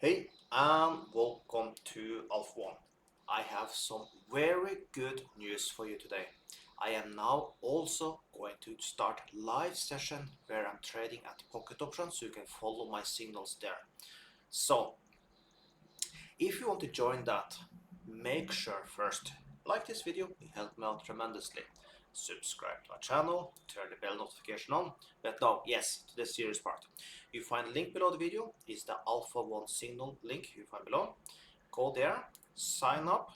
Hey, and welcome to Alpha One. I have some very good news for you today. I am now also going to start live session where I'm trading at pocket options so you can follow my signals there. So, if you want to join that, make sure first like this video, it helped me out tremendously. Subscribe to our channel, turn the bell notification on. But now, yes, to the serious part. You find link below the video is the Alpha One signal link you find below. Go there, sign up.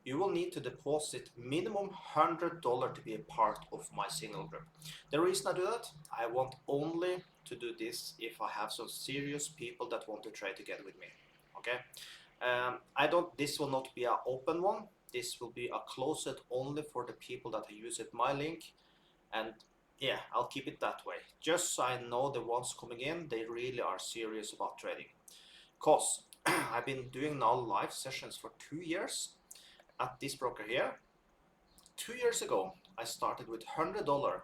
You will need to deposit minimum $100 to be a part of my signal group. The reason I do that, I want only to do this if I have some serious people that want to trade together with me. Okay. This will not be an open one. This will be a closed only for the people that are using my link. And yeah, I'll keep it that way. Just so I know the ones coming in, they really are serious about trading. Cause I've been doing now live sessions for 2 years at this broker here. 2 years ago, I started with $100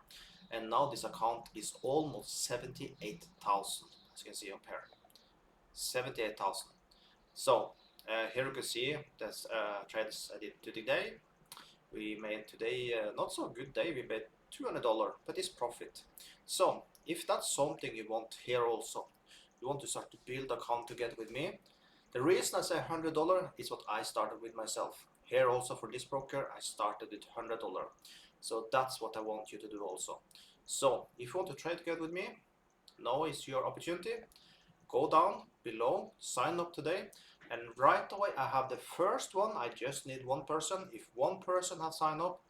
and now this account is almost 78,000. As you can see up here, 78,000. So here you can see that's trades I did today. We made today not so good day. We made $200, but it's profit. So if that's something you want here also, you want to start to build account together with me. The reason I say $100 is what I started with myself. Here also for this broker, I started with $100. So that's what I want you to do also. So if you want to trade together with me, now is your opportunity. Go down below, sign up today, and right away I have the first one. I just need one person. If one person has signed up,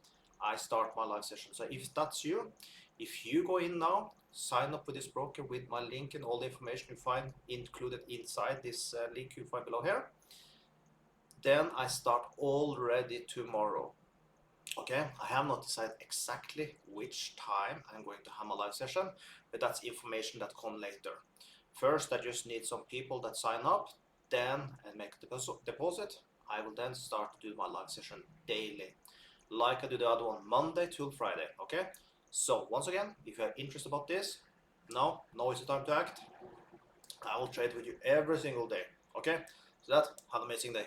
I start my live session. So if that's you, if you go in now, sign up with this broker with my link and all the information you find included inside this link you find below here, then I start already tomorrow. Okay, I have not decided exactly which time I'm going to have my live session, but that's information that come later. First, I just need some people that sign up, then and make a deposit. I will then start to do my live session daily, like I do the other one, Monday till Friday. Okay, so once again, if you have interest about this, now is the time to act. I will trade with you every single day. Okay, so have an amazing day.